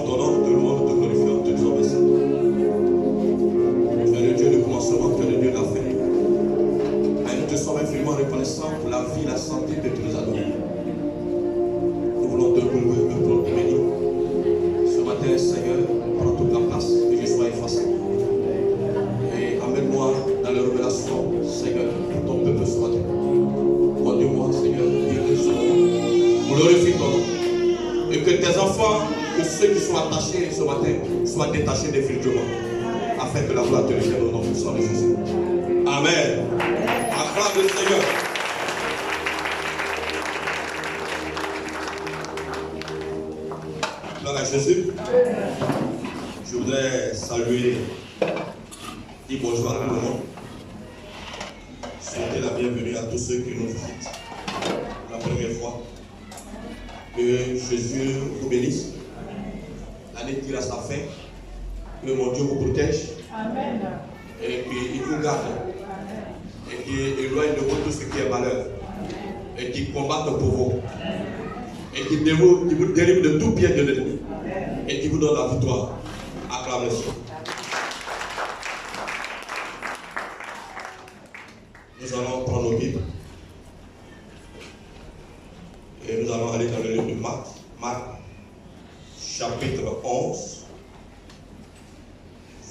ton nom, te louons, te glorifions, te disons merci. Tu es le Dieu du commencement, tu es le Dieu de la fin. Et nous te sommes infiniment reconnaissants pour la vie, la santé que tu nous as donnée. Nous voulons te louer, te bénir. Ce matin, Seigneur, prends toute la place, que je sois effacé. Et amène-moi dans les révélations, Seigneur, pour ton peuple ce matin. Conduis-moi, Seigneur, glorifie ton nom. Et que tes enfants, que ceux qui sont attachés ce matin, soient détachés définitivement. Afin que la gloire te revienne au nom puissant de Jésus. Amen. Acclame le Seigneur. Gloire à Jésus. Je voudrais saluer, dire bonjour à tout le monde. Souhaiter la bienvenue à tous ceux qui nous visitent la première fois. Que Jésus vous bénisse. L'année tire à sa fin. Que mon Dieu vous protège. Amen. Et qu'il vous garde. Amen. Et qu'il éloigne de vous tout ce qui est malheur. Amen. Et qu'il combatte pour vous. Amen. Et qu'il vous délivre de tout piège de l'ennemi. Et qu'il vous donne la victoire. Acclame le Seigneur. Nous allons prendre nos Bibles. Et nous allons aller dans le livre de Marc. Marc, chapitre 11.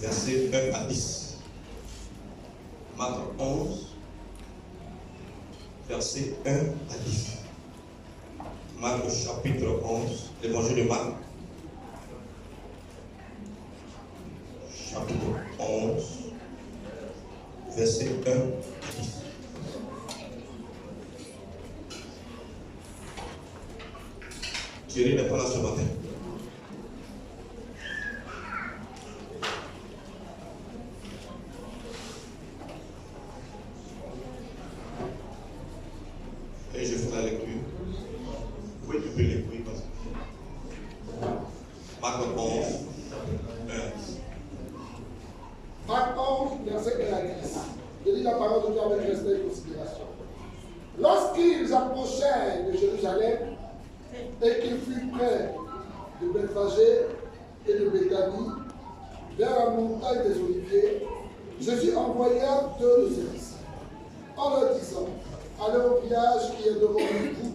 Versets 1 à 10. Marc 11, versets 1 à 10. Marc chapitre 11, l'évangile de Marc. Chapitre 11, versets 1 à 10. Thierry n'est pas là ce matin. Et je fais la lecture. Oui, tu peux lire, oui, vas-y. Marc 11, 1. Marc 11, verset 1 à 10. Je lis la parole de Dieu avec respect et considération. Lorsqu'ils approchèrent de Jérusalem et qu'ils furent près de Bethphagée et de Béthanie, vers la montagne des Oliviers, Jésus envoya 2 de ses disciples, en leur disant: allez au village qui est devant vous.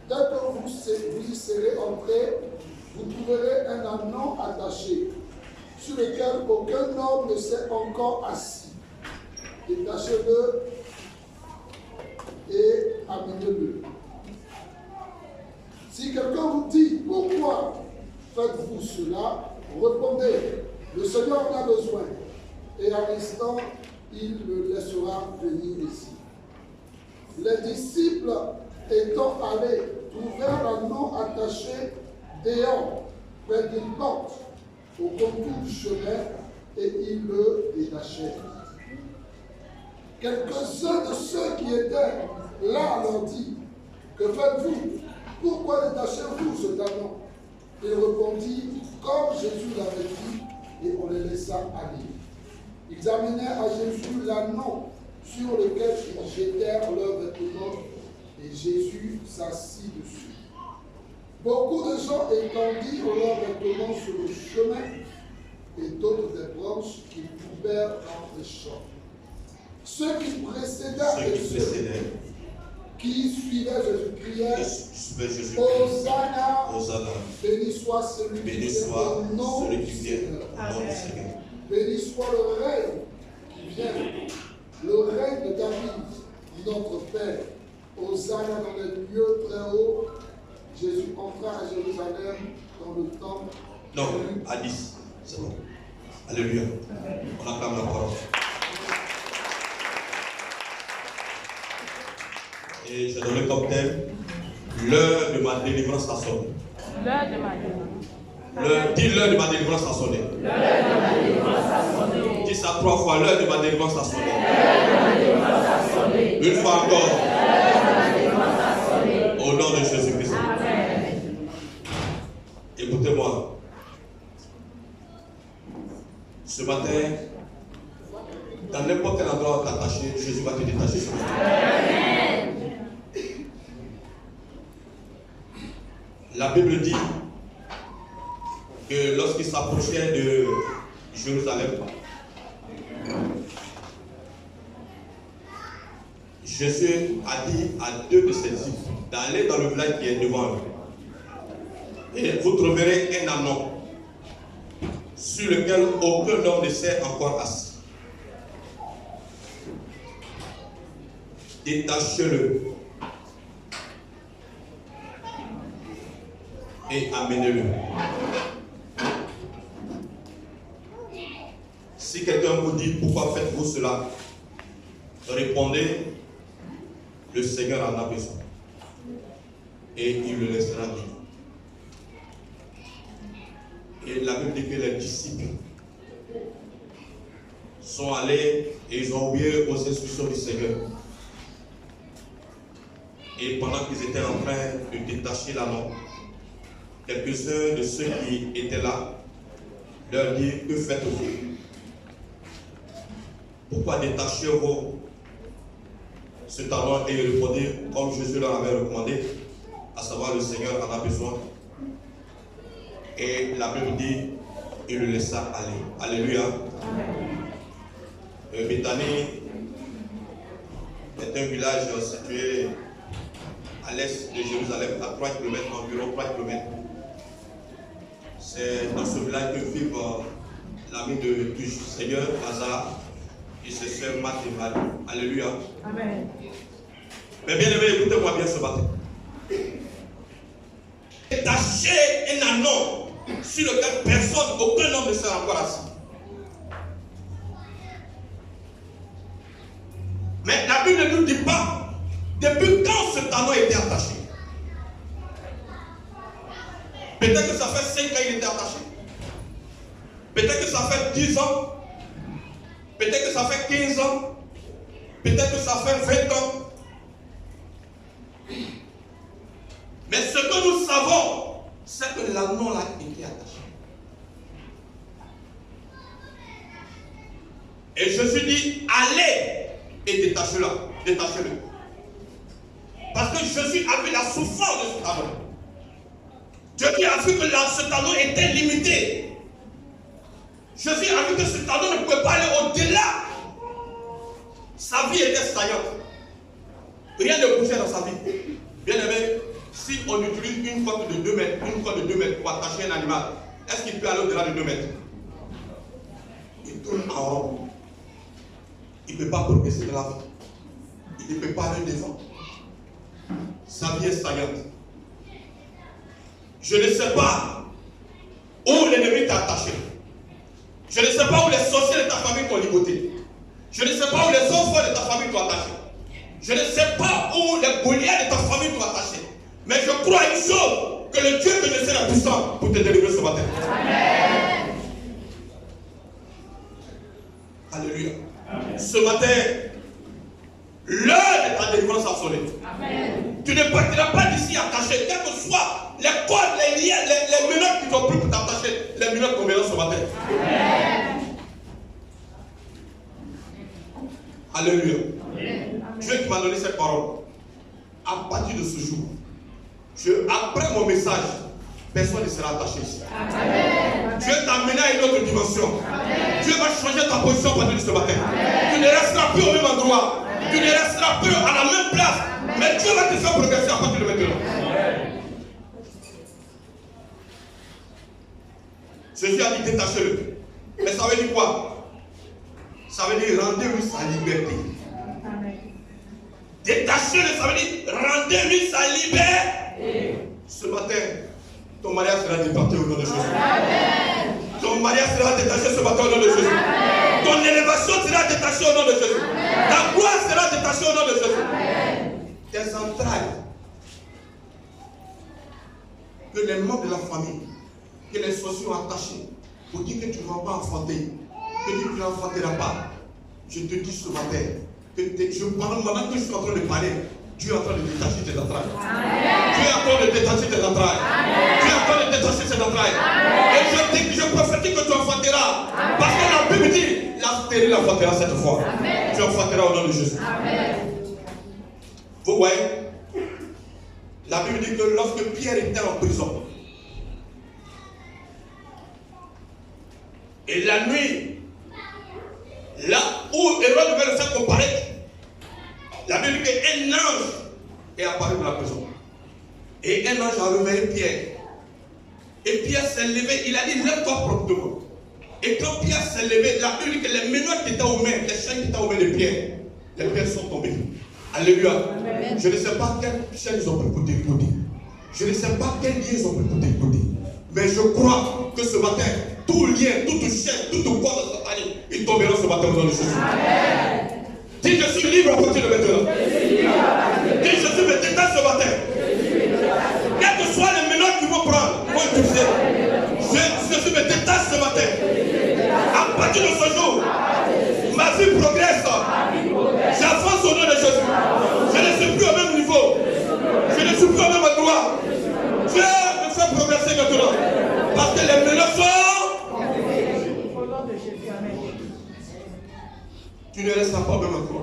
Dès que vous y serez entrés, vous trouverez un ânon attaché, sur lequel aucun homme ne s'est encore assis. Détachez-le et amenez-le. Si quelqu'un vous dit: pourquoi faites-vous cela? Répondez: le Seigneur en a besoin. Et à l'instant, il le laissera venir ici. Les disciples étant allés trouvèrent l'ânon attaché dehors, près d'une porte, au contour du chemin, et ils le détachèrent. Quelques-uns de ceux qui étaient là leur dit: que faites-vous? Pourquoi détachez-vous ce ânon? Il répondit comme Jésus l'avait dit, et on les laissa aller. Ils amenèrent à Jésus l'ânon sur lequel ils jetèrent leurs vêtements, et Jésus s'assit dessus. Beaucoup de gens étendirent leurs vêtements sur le chemin, et d'autres des branches qu'ils coupèrent dans les champs. Ceux qui précédaient et ceux qui suivaient Jésus criaient: Hosanna, Hosanna, béni soit celui qui vient au nom du Seigneur. Béni soit le règne qui vient, le règne de David, notre Père. Hosanna dans les lieux très hauts. Jésus entra à Jérusalem dans le temple. Non, à 10, c'est bon. Alléluia. On acclame la parole. Et j'ai donné comme thème: l'heure de ma délivrance a sonné. L'heure de ma délivrance. Dis: l'heure de ma délivrance a sonné. L'heure de ma délivrance a sonné. Dis ça 3 fois: l'heure de ma délivrance a sonné. L'heure de ma délivrance a sonné. Une fois encore. L'heure de ma délivrance a sonné. Au nom de Jésus-Christ. Amen. Écoutez-moi. Ce matin, dans n'importe quel endroit où tu es attaché, Jésus va te détacher ce matin. Amen. La Bible dit que lorsqu'il s'approchait de Jérusalem, Jésus a dit à 2 de ses disciples d'aller dans le village qui est devant eux. Et vous trouverez un ânon sur lequel aucun homme ne s'est encore assis. Détachez-le et amenez-le. Si quelqu'un vous dit pourquoi faites-vous cela, répondez, le Seigneur en a besoin et il le laissera vivre. Et la Bible dit que les disciples sont allés et ils ont oublié aux instructions du Seigneur. Et pendant qu'ils étaient en train de détacher l'ânon, quelques-uns de ceux qui étaient là leur dirent, que faites-vous? Pourquoi détachez-vous cet ânon? Et ils répondirent comme Jésus leur avait recommandé, à savoir le Seigneur en a besoin. Et la Bible dit, il le laissa aller. Alléluia. Béthanie est un village situé à l'est de Jérusalem, à 3 km, environ 3 km. C'est dans ce village que vivent l'ami du Seigneur, Lazare, et ses sœurs Marthe et Marie. Alléluia. Amen. Mais bien aimé, écoutez-moi bien ce matin. Détacher un ânon sur lequel personne, aucun homme ne s'est encore assis. Mais la Bible ne nous dit pas depuis quand cet ânon était attaché. Peut-être que ça fait 5 ans qu'il était attaché. Peut-être que ça fait 10 ans. Peut-être que ça fait 15 ans. Peut-être que ça fait 20 ans. Mais ce que nous savons, c'est que l'ânon là était attaché. Et Jésus dit, allez et détachez-le. Détachez-le. Parce que Jésus a vu la souffrance de cet ânon. Jésus a vu que cet ânon était limité. Jésus a vu que cet ânon ne pouvait pas aller au-delà. Sa vie était saillante. Rien ne bougeait dans sa vie. Bien aimé, si on utilise une corde de 2 mètres, pour attacher un animal, est-ce qu'il peut aller au-delà de 2 mètres? Il tourne en rond. Il ne peut pas progresser de l'avant. Il ne peut pas aller devant. Sa vie est saillante. Je ne sais pas où l'ennemi t'a attaché. Je ne sais pas où les sorciers de ta famille t'ont ligoté. Je ne sais pas où les enfants de ta famille t'ont attaché. Je ne sais pas où les Goliaths de ta famille t'ont attaché. Mais je crois une chose, que le Dieu que je sais est puissant pour te délivrer ce matin. Amen. Alléluia. Amen. Ce matin, l'heure de ta délivrance a sonné. Amen. Tu ne partiras pas d'ici attaché, quel que soit les cordes, les liens, les menottes qui t'ont pris pour t'attacher, les menottes tomberont ce matin. Amen. Alléluia. Amen. Dieu qui m'a donné cette parole, à partir de ce jour, après mon message, personne ne sera attaché ici. Amen. Dieu t'a amené à une autre dimension. Amen. Dieu va changer ta position à partir de ce matin. Amen. Tu ne resteras plus au même endroit. Amen. Tu ne resteras plus à la même place. Amen. Mais Dieu va te faire progresser à partir de maintenant. Amen. Jésus a dit détachez-le. Mais ça veut dire quoi? Ça veut dire rendez-lui sa liberté. Amen. Détachez-le, ça veut dire rendez-lui sa liberté. Ce matin, ton mariage sera départé au nom de Jésus. Amen. Ton mariage sera détaché ce matin au nom de Jésus. Amen. Ton élévation sera détachée au nom de Jésus. Amen. Ta gloire sera détachée au nom de Jésus. Amen. Tes entrailles, que les membres de la famille, que les sorciers ont attachés pour dire que tu ne vas pas enfanter, que tu ne l'enfanteras pas. Je te dis ce matin, pendant que je suis en train de parler, Dieu est en train de détacher tes entrailles. Amen. Dieu est en train de détacher tes entrailles. Amen. Dieu est en train de détacher tes entrailles. Amen. Et je prophétise que tu enfanteras. Amen. Parce que la Bible dit, la stérile enfantera cette fois. Amen. Tu enfanteras au nom de Jésus. Amen. Vous voyez, la Bible dit que lorsque Pierre était en prison, Et la nuit, là où Hérode devait le faire comparaître, la Bible dit qu'un ange est apparu dans la prison. Et un ange a réveillé Pierre. Et Pierre s'est levé, il a dit lève-toi promptement. Et quand Pierre s'est levé, la Bible dit que les menottes qui étaient aux mains, les chaînes qui étaient aux mains de Pierre, les pierres sont tombées. Alléluia. Amen. Je ne sais pas quelle chaîne ils ont pris pour t'écouter. Je ne sais pas quel lien ils ont pris pour t'écouter. Mais je crois que ce matin, tout lien, toute chaîne, toute corde satanique, ils tomberont ce matin au nom de Jésus. Amen. Dis je suis libre à partir de maintenant. Dis Jésus me détache ce matin. Quelles que soient les menottes qu'ils vont prendre, ils vont utiliser. Jésus me détache ce matin. À partir de ce jour, ma vie progresse. J'avance au nom de Jésus. Je ne suis plus au même niveau. Je ne suis plus au même endroit. Dieu me fait progresser maintenant. Parce que les menottes sont. Au nom de Jésus. Amen. Tu ne resteras pas au même endroit.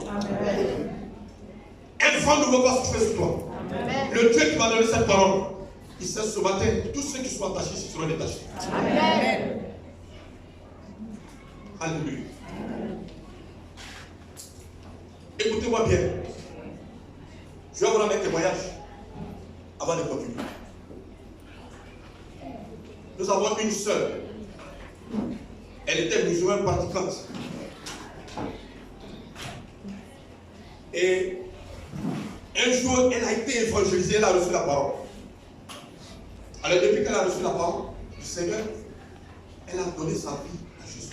Un vent nouveau va souffler sur toi. Amen. Le Dieu qui m'a donné cette parole, il sait ce matin, tous ceux qui sont attachés seront détachés. Amen. Alléluia. Écoutez-moi bien. Je vais vous rendre un témoignage avant de continuer. Nous avons une sœur. Elle était musulmane pratiquante. Et un jour, elle a été évangélisée, elle a reçu la parole. Alors depuis qu'elle a reçu la parole du Seigneur, elle a donné sa vie à Jésus.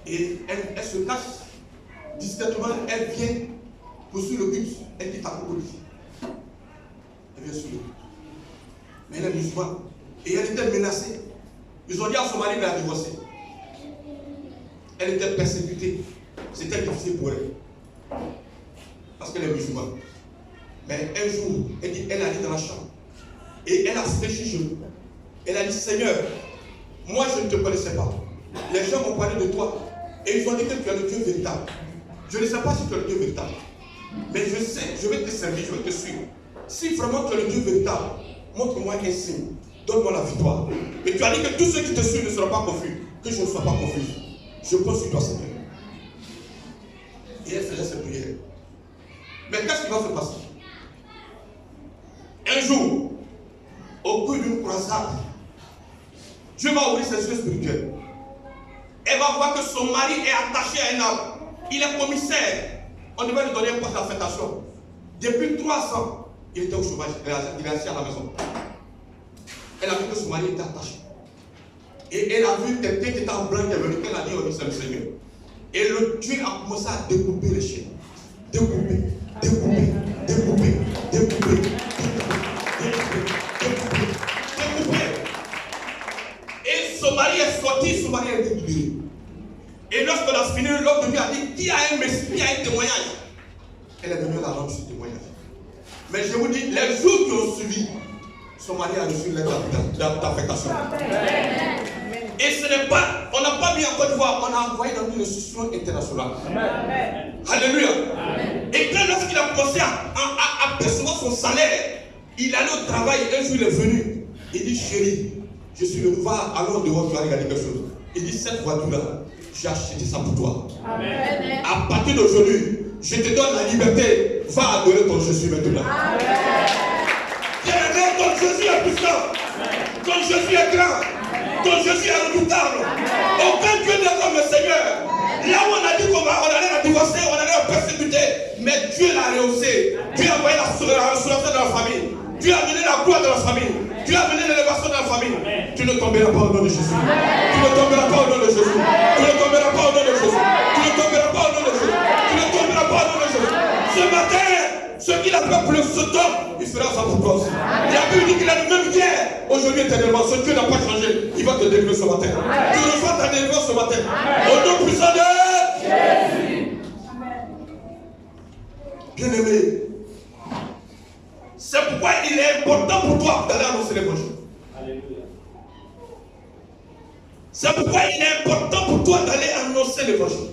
Et elle se cache discrètement, elle vient poursuivre le bus, elle dit à Cocoli. Elle vient sur le bus. Mais elle est musulmane. Et elle était menacée. Ils ont dit à son mari de la divorcer. Elle était persécutée. C'était difficile pour elle. Parce qu'elle est musulmane. Mais un jour, elle a dit dans la chambre. Et elle a fléchi genoux. Elle a dit, Seigneur, moi je ne te connaissais pas. Les gens m'ont parlé de toi. Et ils ont dit que tu es le Dieu véritable. Je ne sais pas si tu es le Dieu véritable. Mais je sais, je vais te servir, je vais te suivre. Si vraiment tu es le Dieu véritable, montre-moi un signe. Donne-moi la victoire. Et tu as dit que tous ceux qui te suivent ne seront pas confus. Que je ne sois pas confus. Je compte sur toi, Seigneur. Et elle faisait ses prières. Mais qu'est-ce qui va se passer? Un jour, au cours d'une croisade, Dieu va ouvrir ses yeux spirituels. Elle va voir que son mari est attaché à un arbre. Il est commissaire. On devait lui donner un poste d'affectation. Depuis 3 ans, il était au chômage. Il est assis à la maison. Elle a vu que son mari était attaché. Et elle a vu quelqu'un qui était en blanc qui est venu. Elle a dit, oh, c'est le Seigneur. Et le Dieu a commencé à découper les chaînes. Découper. Et son mari est sorti, son mari a été libéré. Et lorsqu'on a fini, l'homme de Dieu a dit, qui a un message, qui a un témoignage? Elle est venue la rendre ce témoignage. Mais je vous dis, les jours qui ont suivi, son mari a reçu l'aide d'affectation. Et ce n'est pas, on n'a pas mis en Côte d'Ivoire, on a envoyé dans une institution internationale. Amen. Alléluia. Amen. Et quand lorsqu'il a commencé à percevoir son salaire, il allait au travail, un jour il est venu. Il dit, chérie, je suis le voir, allons dehors, tu vas regarder quelque chose. Il dit, cette voiture-là, j'ai acheté ça pour toi. Amen. À partir d'aujourd'hui, je te donne la liberté. Va adorer ton Jésus maintenant. Amen. Bien-aimé, ton Jésus est puissant. Ton Jésus est grand. Ton Jésus est redoutable. Aucun Dieu n'est comme le Seigneur. Là où on a dit qu'on allait la divorcer, on allait la persécuter, mais Dieu l'a rehaussé. Dieu a envoyé la résurrection dans la famille. Dieu a amené la gloire dans la famille. Dieu a amené l'élévation dans la famille. Tu ne tomberas pas au nom de Jésus. Tu ne tomberas pas au nom de Jésus. Tu ne tomberas pas au nom de Jésus. Tu ne tomberas pas au nom de Jésus. Tu ne tomberas pas au nom de Jésus. Ce matin, ce qu'il a fait pour le Sodome, il fera ça pour toi aussi. La Bible dit qu'il a le même hier, aujourd'hui éternellement. Ce Dieu n'a pas changé. Il va te délivrer ce matin. Tu reçois ta délivrance ce matin. Au nom puissant de Jésus. Bien-aimé, c'est pourquoi il est important pour toi d'aller annoncer l'évangile. C'est pourquoi il est important pour toi d'aller annoncer l'évangile.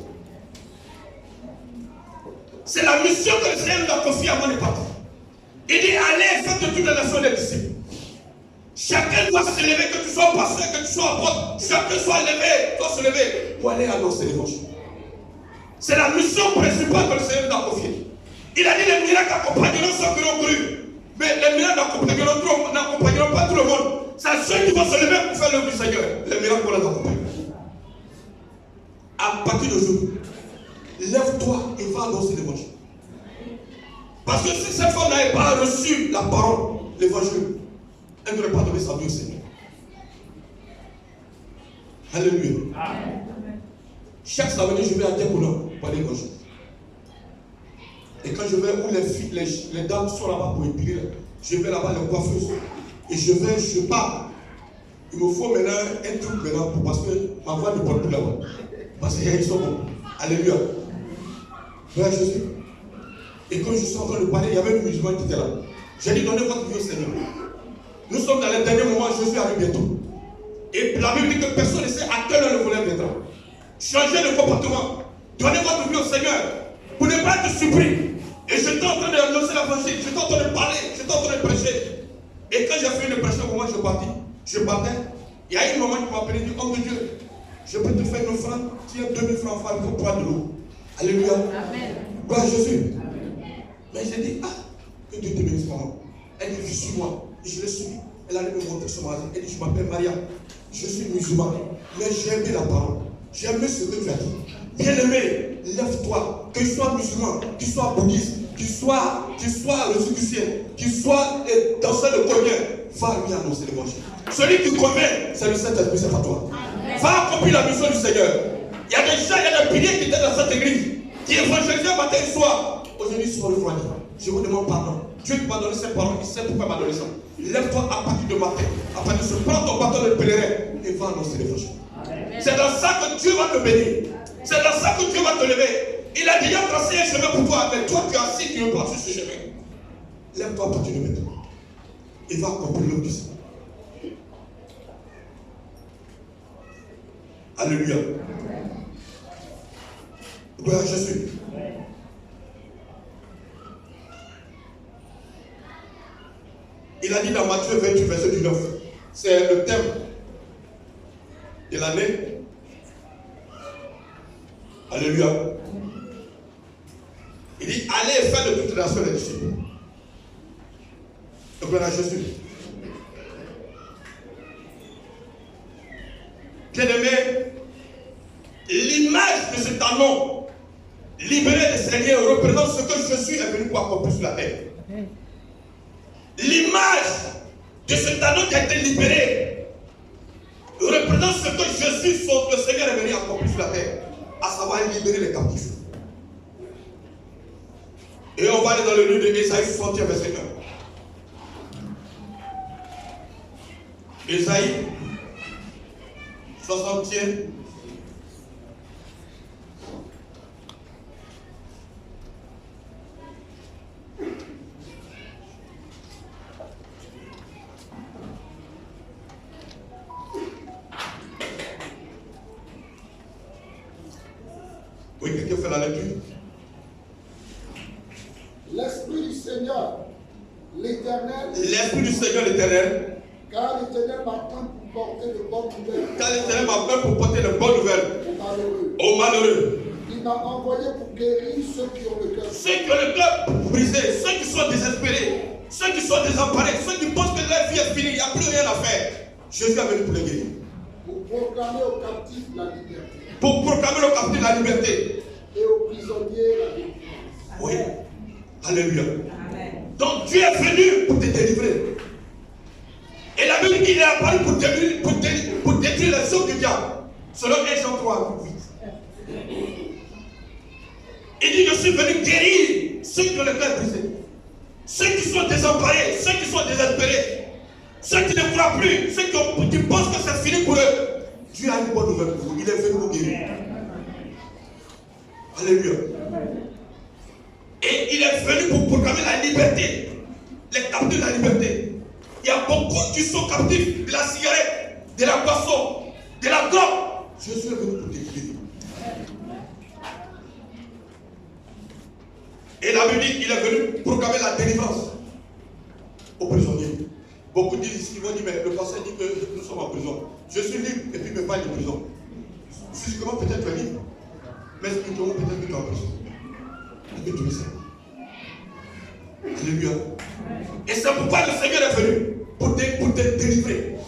C'est la mission que le Seigneur nous a confiée à mon époque. Il dit, allez, faites de toutes les nations des disciples. Chacun doit se lever, que tu sois pasteur, que tu sois apôtre, chacun soit levé, doit se lever pour aller annoncer l'évangile. C'est la mission principale que le Seigneur nous a confiée. Il a dit les miracles accompagneront ceux qui l'ont cru. Mais les miracles n'accompagneront pas tout le monde. C'est ceux qui vont se lever pour faire l'œuvre du Seigneur. Les miracles vont les accompagner. À partir d'aujourd'hui, lève-toi et va annoncer l'évangile. Parce que si cette femme n'avait pas reçu la parole, l'évangile, elle n'aurait pas donné sa vie au Seigneur. Alléluia. Chaque samedi, je vais à Diacono pour aller l'évangile. Et quand je vais où les dames sont là-bas pour épiler, je vais là-bas les coiffeuses. Et je pars. Il me faut maintenant un truc maintenant parce que ma voix ne porte plus là-bas. Parce qu'ils sont bons. Alléluia. Voilà Jésus. Et quand je suis en train de parler, il y avait un musulman qui était là. J'ai dit, donnez votre vie au Seigneur. Nous sommes dans les derniers moments, Jésus arrive bientôt. Et la Bible dit que personne ne sait à quelle heure le voleur viendra. Changez de comportement. Donnez votre vie au Seigneur. Pour ne pas être surpris. Et j'étais en train d'annoncer l'évangile, j'étais en train de parler, j'étais en train de prêcher. Et quand j'ai fini de prêcher, au moment où je partais, il y a une maman qui m'a appelé et dit, homme de Dieu, je peux te faire une offrande, tiens 2000 francs pour boire de l'eau. Alléluia. Amen. Gloire à Jésus. Amen. Mais j'ai dit, que Dieu te bénisse, maman. Elle dit, je suis moi. Et je l'ai suivi. Elle allait me montrer son magasin. Elle dit, je m'appelle Maria. Je suis musulman. Mais j'ai aimé la parole. J'ai aimé ce que tu as dit. Bien-aimé, lève-toi. Que tu sois musulman, que tu sois bouddhiste, que tu sois rosicrucien, que tu sois danseur de combien, va lui annoncer l'évangile. Celui qui convainc, c'est le Saint-Esprit, c'est pas toi. Va accomplir la mission du Seigneur. Il y a des gens, il y a des piliers qui étaient dans cette église, qui évangélisaient matin et soir. Aujourd'hui, ils sont refroidis. Je vous demande pardon. Dieu qui m'a donné cette parole, il sait pourquoi il m'a donné ça. Lève-toi à partir de matin, à partir de ce prends ton bâton de pèlerin et va annoncer l'évangile. C'est dans ça que Dieu va te bénir. C'est dans ça que Dieu va te lever. Il a déjà tracé un chemin pour toi, mais toi tu es assis, tu veux pas sur ce chemin. Lève-toi à partir de maintenant. Et va accomplir l'œuvre du Seigneur. Alléluia. Gloire à Jésus. Il a dit dans Matthieu 28, verset 19. C'est le thème de l'année. Alléluia. Il dit, allez faire de toute nation les disciples. Gloire à Jésus. Bien-aimé, l'image de cet anneau libéré des Seigneurs représente ce que Jésus est venu pour accomplir sur la terre. L'image de cet anneau qui a été libéré représente ce que Jésus, le Seigneur, est venu accomplir sur la terre, à savoir libérer les captifs. Et on va aller dans le livre de Ésaïe 61, verset 1. Ésaïe 61. Oui, quelqu'un fait la lecture. L'Esprit du Seigneur, l'Éternel. L'Esprit du Seigneur, l'Éternel. Car l'Éternel m'a pris pour porter de bonnes nouvelles. Car l'Éternel m'a pris pour porter de bonnes nouvelles. Aux malheureux. Il m'a envoyé pour guérir ceux qui ont le cœur. Ceux qui ont le cœur brisé, ceux qui sont désespérés, ceux qui sont désemparés, ceux qui pensent que leur vie est finie, il n'y a plus rien à faire. Jésus est venu pour les guérir. Pour proclamer aux captifs la liberté. Pour proclamer aux captifs la liberté. Et aux prisonniers la délivrance. Oui. Alléluia. Amen. Donc Dieu est venu pour te délivrer. Et la Bible dit qu'il est apparu pour détruire les œuvres du diable. Selon 1 Jean 3, 8. Il dit, je suis venu guérir ceux qui ont le cœur brisé. Ceux qui sont désemparés, ceux qui sont désespérés. Ceux qui ne croient plus, ceux qui pensent que c'est fini pour eux. Dieu a une bonne nouvelle pour vous. Il est venu vous guérir. Alléluia. Et il est venu pour proclamer la liberté. Les captifs de la liberté. Il y a beaucoup qui sont captifs de la cigarette, de la boisson, de la drogue. Jésus est venu pour te guérir. Et la Bible dit qu'il est venu proclamer la délivrance aux prisonniers. Beaucoup disent, ils vont dire, mais le pasteur dit que nous sommes en prison. Je suis libre et puis il me parle de prison. Physiquement, peut-être tu es libre. Mais spirituellement, peut-être que tu es en prison. Et que tu le sais. Alléluia. Et c'est pourquoi le Seigneur est venu pour te délivrer.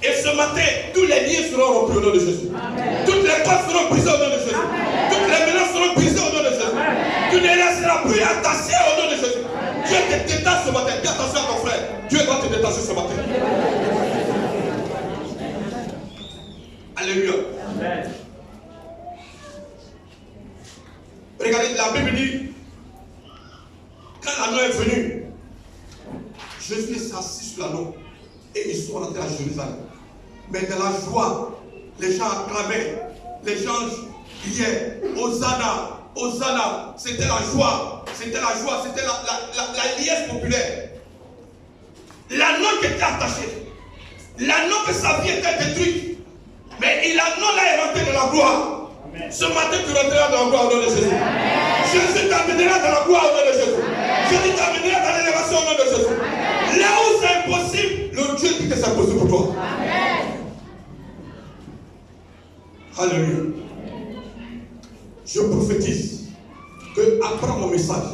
Et ce matin, tous les liens seront rompus au nom de Jésus. Amen. Toutes les cordes seront brisées au nom de Jésus. Amen. Toutes les menaces seront brisées au nom de Jésus. Amen. Tu ne resteras plus attaché au nom de Jésus. Amen. Dieu te détache ce matin. Dis attention à ton frère. Dieu va te détacher ce matin. Alléluia. Amen. Regardez, la Bible dit, quand l'agneau est venu, Jésus est assis sur l'agneau et ils sont rentrés à Jérusalem. Mais de la joie, les gens acclamaient, les gens criaient, Hosanna, Hosanna. C'était la joie, c'était la liesse populaire. L'anneau qui était attaché, l'anneau que sa vie était détruite, mais l'anneau là est rentré dans la gloire. Amen. Ce matin, tu rentreras dans la gloire au nom de Jésus. Amen. Jésus t'amènera dans la gloire au nom de Jésus. Amen. Jésus t'amènera dans l'élévation au nom de Jésus. Amen. Là où c'est impossible, le Dieu dit que c'est impossible pour toi. Amen. Alléluia. Je prophétise que après mon message,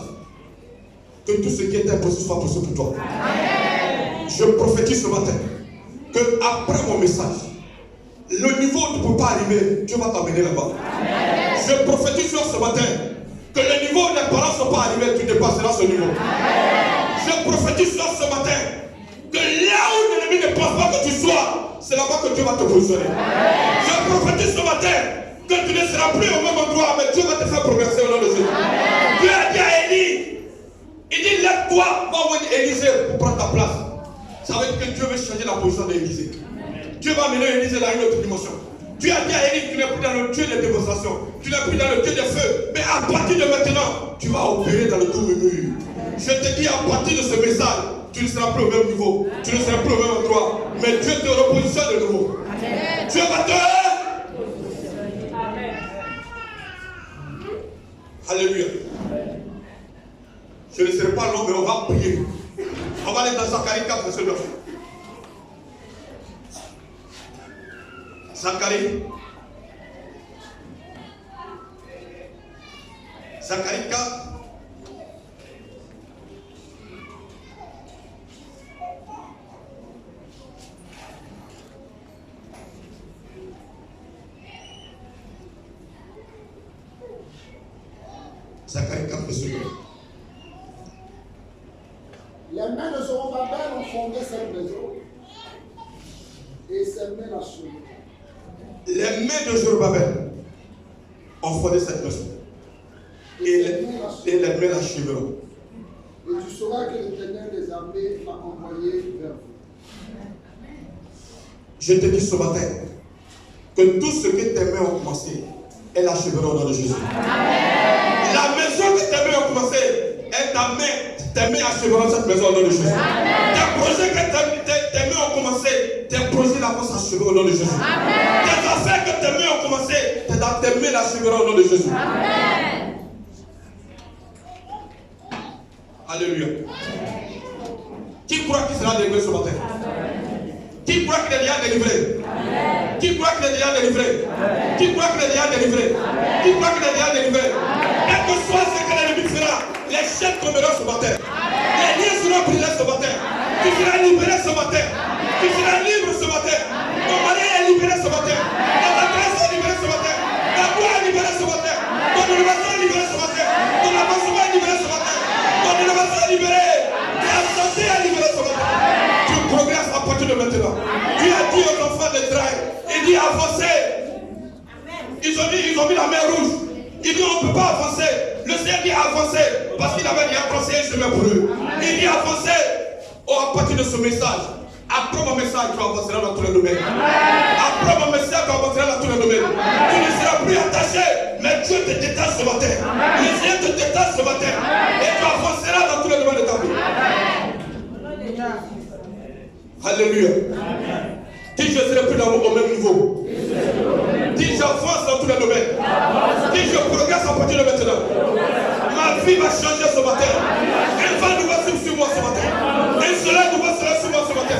que tout ce qui est impossible soit possible pour toi. Amen. Je prophétise ce matin que après mon message, le niveau où tu ne peux pas arriver, Dieu va t'amener là-bas. Je prophétise sur ce matin que le niveau où les parents ne sont pas arrivés, tu dépasseras ce niveau. Amen. Je prophétise sur ce matin que là où l'ennemi ne pense pas que tu sois, c'est là-bas que Dieu va te positionner. Amen. Je prophétise ce matin que tu ne seras plus au même endroit, mais Dieu va te faire progresser au nom de Jésus. Amen. Dieu a dit à Élie, il dit lève-toi, va voir Élisée pour prendre ta place. Ça veut dire que Dieu veut changer la position d'Élisée. Dieu va mener Élisée dans une autre dimension. Dieu a dit à Élie, tu n'es plus dans le Dieu des démonstrations, tu n'es plus dans le Dieu des feux, mais à partir de maintenant, tu vas opérer dans le tout mur. Je te dis, à partir de ce message, tu ne seras plus au même niveau, tu ne seras plus au même endroit, mais Dieu te repositionne de nouveau. Amen. Dieu va te... Amen. Alléluia. Je ne serai pas long, mais on va prier. On va aller dans Zacharie 4, verset 9. Zacharie 4. Zacharie 4, verset 9. Les mains de Zorobabel ont fondé cette maison et ses mains l'achèveront. Les mains de Zorobabel ont fondé cette maison et les mains l'achèveront. Et tu sauras que l'Éternel des armées m'a envoyé vers vous. Je te dis ce matin que tout ce que tes mains ont commencé, elles achèveront au nom de Jésus. Amen. La maison que tes mains ont commencé, tes mains achèveront cette maison au nom de Jésus. Amen. Tes projets que tes mains ont commencé, tes projets là vont s'achever au nom de Jésus. Amen. Tes affaires que tes mains ont commencé, tes mains l'achèveront au nom de Jésus. Amen. Alléluia. Qui croit qu'il sera délivré ce matin? Qui croit qu'il est déjà délivré? Amen. Qui croit qu'il est déjà délivré? Amen. Qui croit qu'il est déjà délivré? Amen. Qui croit qu'il est déjà délivré? Quel que soit ce que l'ennemi fera, les chaînes tomberont ce matin. Amen. Les liens seront brisés ce matin. Amen. Tu seras libéré ce matin. Amen. Tu seras libre ce matin. Amen. Ton mari est libéré ce matin. Ton adresse est libérée ce matin. Ta voix est libérée ce matin. Ton innovation est libérée ce matin. Ton avancement est libéré ce matin. Ton innovation est libérée. Ta santé est libérée ce matin. Tu progresses à partir de maintenant. Dieu a dit aux enfants d'Israël, il dit avancez. Ils ont mis la mer rouge. Il dit on ne peut pas avancer. Le Seigneur dit avancez. Parce qu'il avait dit avancé un chemin pour eux. Il dit avancez. À partir de ce message, après mon message, tu avanceras dans tous les domaines. Après mon message, tu avanceras dans tous les domaines. Tu ne seras plus attaché, mais Dieu te détache ce matin. Le Seigneur te détache ce matin. Et tu avanceras dans tous les domaines de ta vie. Alléluia. Dis je ne serai plus au même niveau. Dis j'avance dans tous les domaines. Dis je progresse à partir de maintenant. Ma vie va changer ce matin. Un vent nouveau sur moi ce matin. Un soleil nouveau sera sur moi ce matin.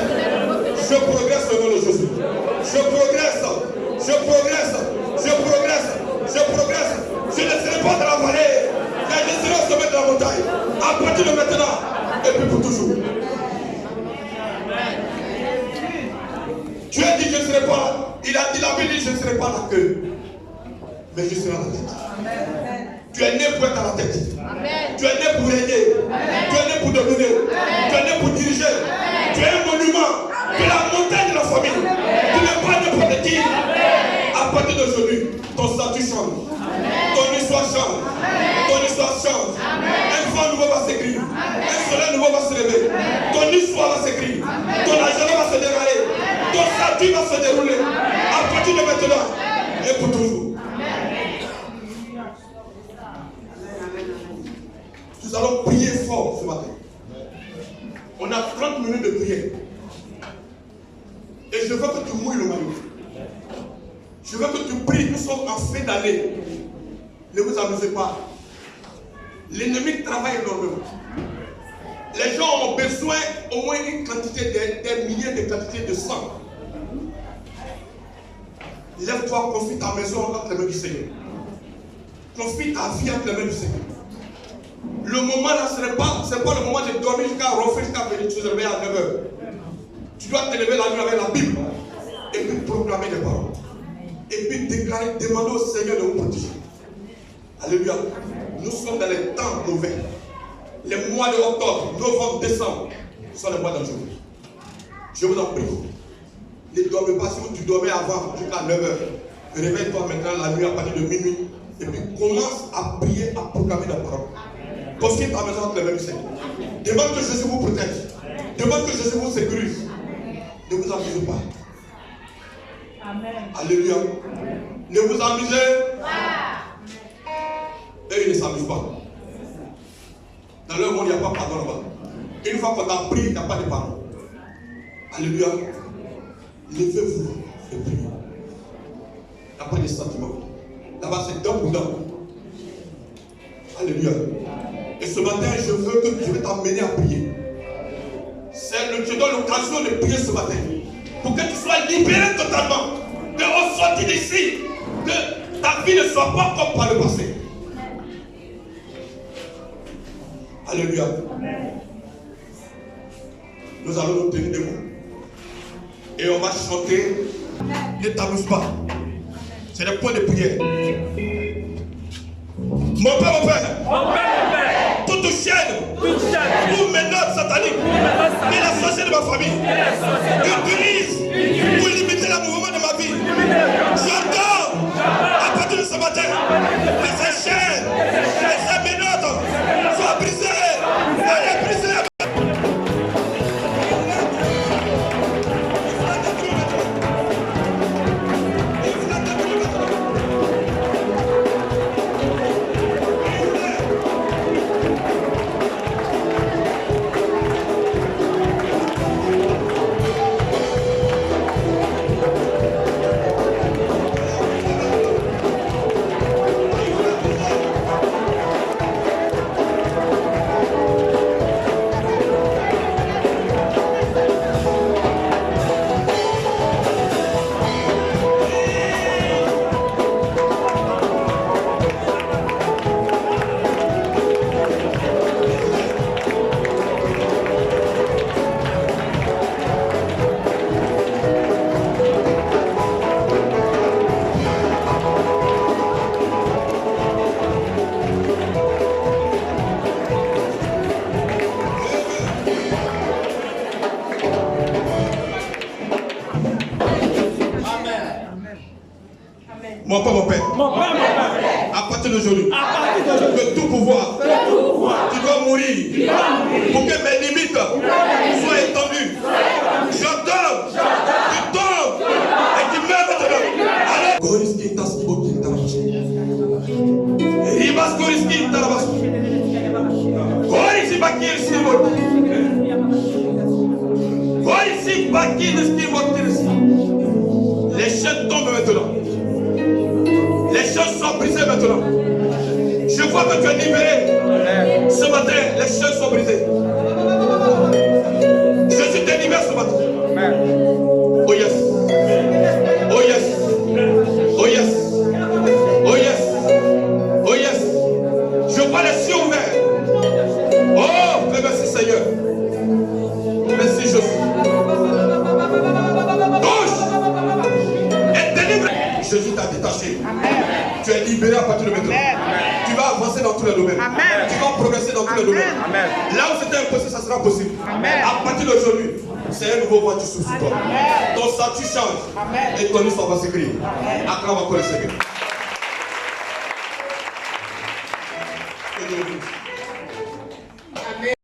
serai pas là. Il a dit la Bible, je ne serai pas la queue, mais je serai à la tête. Amen. Tu es né pour être à la tête. Amen. Tu es né pour régner. Tu es né pour dominer. Tu es né pour diriger. Tu es un monument. Tu es la montagne de la famille. Tu n'es pas n'importe qui. À partir d'aujourd'hui, ton statut change. Ton histoire change. Ton histoire change. Un vent nouveau va s'écrire. Un soleil nouveau va se lever. Ton histoire va s'écrire. Ton agenda va se dérouler. Ton statut va se dérouler. À partir de maintenant et pour toujours. Nous allons prier fort ce matin. On a 30 minutes de prière. Et je veux que tu mouilles le maillot. Je veux que tu pries. Nous sommes en fin d'année. Ne vous amusez pas. L'ennemi travaille énormément. Les gens ont besoin au moins une quantité, des milliers de quantités de sang. Lève-toi, confie ta maison entre les mains du Seigneur. Confie ta vie entre les mains du Seigneur. Le moment là, ce n'est pas le moment de dormir jusqu'à refaire, jusqu'à venir te réveiller à 9h. Tu dois te lever la nuit avec la Bible et puis proclamer des paroles. Et puis déclarer, demander au Seigneur de vous protéger. Alléluia. Nous sommes dans les temps mauvais. Les mois de octobre, novembre, décembre sont les mois dangereux. Je vous en prie. Ne dormez pas si tu dormais avant jusqu'à 9h. Réveille-toi maintenant la nuit à partir de minuit. Et puis commence à prier, à proclamer la parole. Confie ta maison entre les mains du Seigneur. Demande que Jésus vous protège. Demande que Jésus vous sécurise. Ne vous amusez pas. Amen. Alléluia. Ne vous amusez pas. Et ils ne s'amusent pas. Dans leur monde, il n'y a pas de pardon là-bas. Une fois qu'on t'a pris, il n'y a pas de pardon. Alléluia. Levez-vous et priez. Il n'y a pas de sentiments. Là-bas, c'est dent pour dent. Alléluia. Et ce matin, je vais t'emmener à prier. Je te donne l'occasion de prier ce matin. Pour que tu sois libéré totalement. Que on sortit d'ici. Que ta vie ne soit pas comme par le passé. Alléluia. Nous allons nous tenir debout. Et on va chanter. Ne t'amuse pas. C'est le point de prière. Mon père, toute chaîne, toute méthode satanique, et la sorcière de ma famille, utilise pour limiter le mouvement de ma vie. J'entends à partir de ce matin que ces chaînes, que ces méthodes soient brisées. Elle est brisée. Mon père, à partir d'aujourd'hui, de tout pouvoir, tu dois mourir pour que mes limites soient étendues. J'entends, tu tombes et tu meurs maintenant. Allez, Goriski Taskibo Kintabashi. Ribas Goriski Kintabashi. Gorisi Bakir Sibot. Gorisi Bakir Sibot. Les chaînes tombent maintenant. Les chaînes sont brisées maintenant. Je vois que tu es libéré. Ce matin, les chaînes sont brisées. Je suis délivré ce matin. Oh yes. Oh yes. Oh yes. Oh yes. Oh yes. Je vois les cieux ouverts. Oh, merci Seigneur. Merci Jésus. Touche. libéré à partir de maintenant. Tu vas avancer dans tous les domaines. Tu vas progresser dans tous les domaines. Là où c'était impossible, ça sera possible. À partir d'aujourd'hui, c'est un nouveau vent qui souffle sur toi. Ton statut change et ton histoire va s'écrire. Acclame encore le Seigneur.